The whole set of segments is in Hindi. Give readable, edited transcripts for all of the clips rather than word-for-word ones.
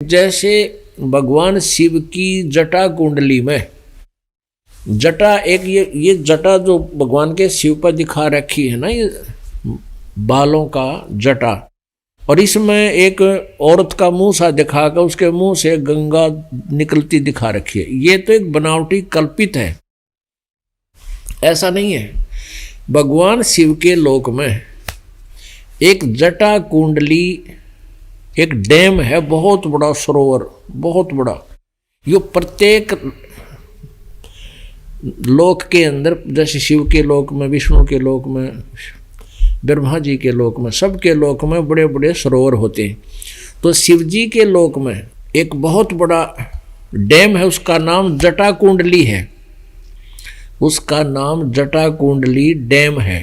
जैसे भगवान शिव की जटा कुंडली में जटा एक ये जटा जो भगवान के शिव पर दिखा रखी है ना, ये बालों का जटा, और इसमें एक औरत का मुंह सा दिखाकर उसके मुंह से गंगा निकलती दिखा रखी है। ये तो एक बनावटी कल्पित है, ऐसा नहीं है। भगवान शिव के लोक में एक जटा कुंडली, एक डैम है, बहुत बड़ा सरोवर, बहुत बड़ा। यो प्रत्येक लोक के अंदर, जैसे शिव के लोक में, विष्णु के लोक में, ब्रह्मा जी के लोक में, सबके लोक में बड़े बड़े सरोवर होते हैं। तो शिव जी के लोक में एक बहुत बड़ा डैम है, उसका नाम जटा कुंडली है, उसका नाम जटा कुंडली डैम है।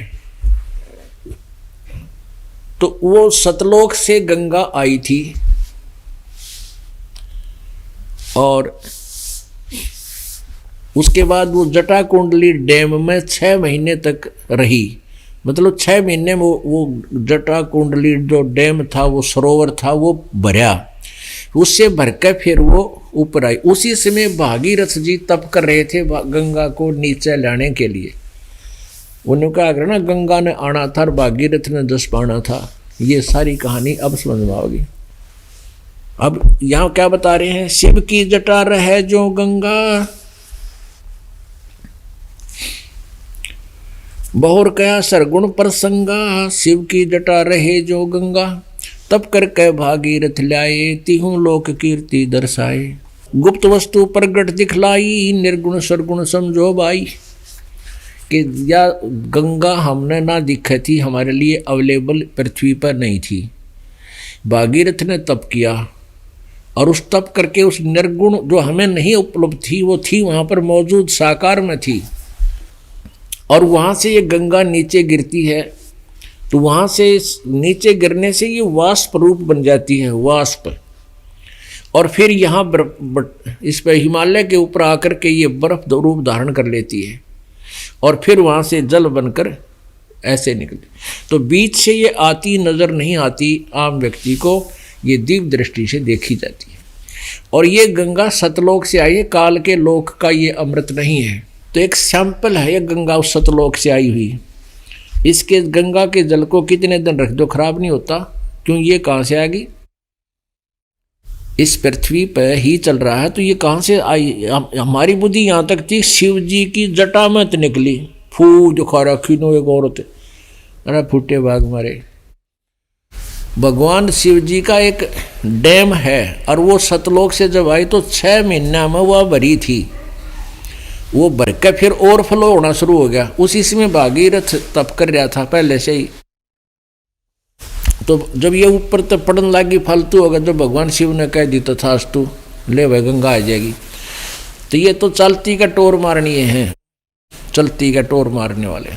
तो वो सतलोक से गंगा आई थी और उसके बाद वो जटा कुंडली डैम में 6 महीने तक रही। मतलब 6 महीने में वो जटा कुंडली जो डैम था, वो सरोवर था, वो भरा। उससे भरकर फिर वो ऊपर आई। उसी समय भागीरथ जी तप कर रहे थे गंगा को नीचे लाने के लिए। उन्होंने कहा ना, गंगा ने आना था और भागीरथ ने जस पाना था। ये सारी कहानी अब समझ में आओगी। अब यहाँ क्या बता रहे हैं? शिव की जटा रहे जो गंगा, बहुर कया सरगुण प्रसंगा। शिव की जटा रहे जो गंगा, तब कर कह भागीरथ लाए, तिहु लोक कीर्ति दर्शाए। गुप्त वस्तु प्रगट दिखलाई, निर्गुण सरगुण समझो बाई। कि या गंगा हमने ना दिखी थी, हमारे लिए अवेलेबल पृथ्वी पर नहीं थी। भागीरथ ने तप किया और उस तप करके उस निर्गुण जो हमें नहीं उपलब्ध थी, वो थी वहाँ पर मौजूद, साकार में थी। और वहाँ से ये गंगा नीचे गिरती है, तो वहाँ से नीचे गिरने से ये वाष्प रूप बन जाती है, वाष्प। और फिर यहाँ इस पर हिमालय के ऊपर आकर के ये बर्फ रूप धारण कर लेती है और फिर वहाँ से जल बनकर ऐसे निकलती। तो बीच से ये आती नज़र नहीं आती आम व्यक्ति को, ये दिव्य दृष्टि से देखी जाती है। और ये गंगा सतलोक से आई है, काल के लोक का ये अमृत नहीं है। तो एक सैंपल है ये गंगा उस सतलोक से आई हुई। इसके गंगा के जल को कितने दिन रख दो खराब नहीं होता। क्यों? ये कहाँ से आएगी? इस पृथ्वी पर ही चल रहा है, तो ये कहाँ से आई? हमारी बुद्धि यहाँ तक थी, शिव जी की जटा में तो निकली। फू जो खा रखी नो एक औरत, अरे फूटे भाग मारे। भगवान शिव जी का एक डैम है और वो सतलोक से जब आई तो 6 महीना में वह भरी थी। वो भर के फिर ओवरफ्लो होना शुरू हो गया। उसी समय भागीरथ तप कर रहा था पहले से ही। तो जब ये ऊपर तक पड़ने लगी फालतू होगा, जब भगवान शिव ने कह दी तथास्तु, ले भाई गंगा आ जाएगी। तो ये तो चलती का टोर मारनी है, चलती का टोर मारने वाले।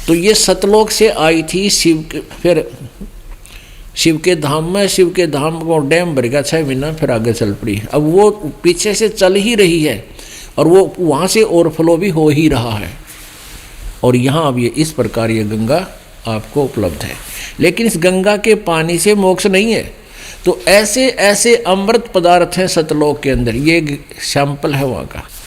तो ये सतलोक से आई थी शिव के, फिर शिव के धाम में, शिव के धाम को डैम भर गया 6 महीना, फिर आगे चल पड़ी। अब वो पीछे से चल ही रही है और वो वहाँ से ओवरफ्लो भी हो ही रहा है। और यहाँ अब ये इस प्रकार ये गंगा आपको उपलब्ध है। लेकिन इस गंगा के पानी से मोक्ष नहीं है। तो ऐसे ऐसे अमृत पदार्थ हैं सतलोक के अंदर, ये सैंपल है वहाँ का।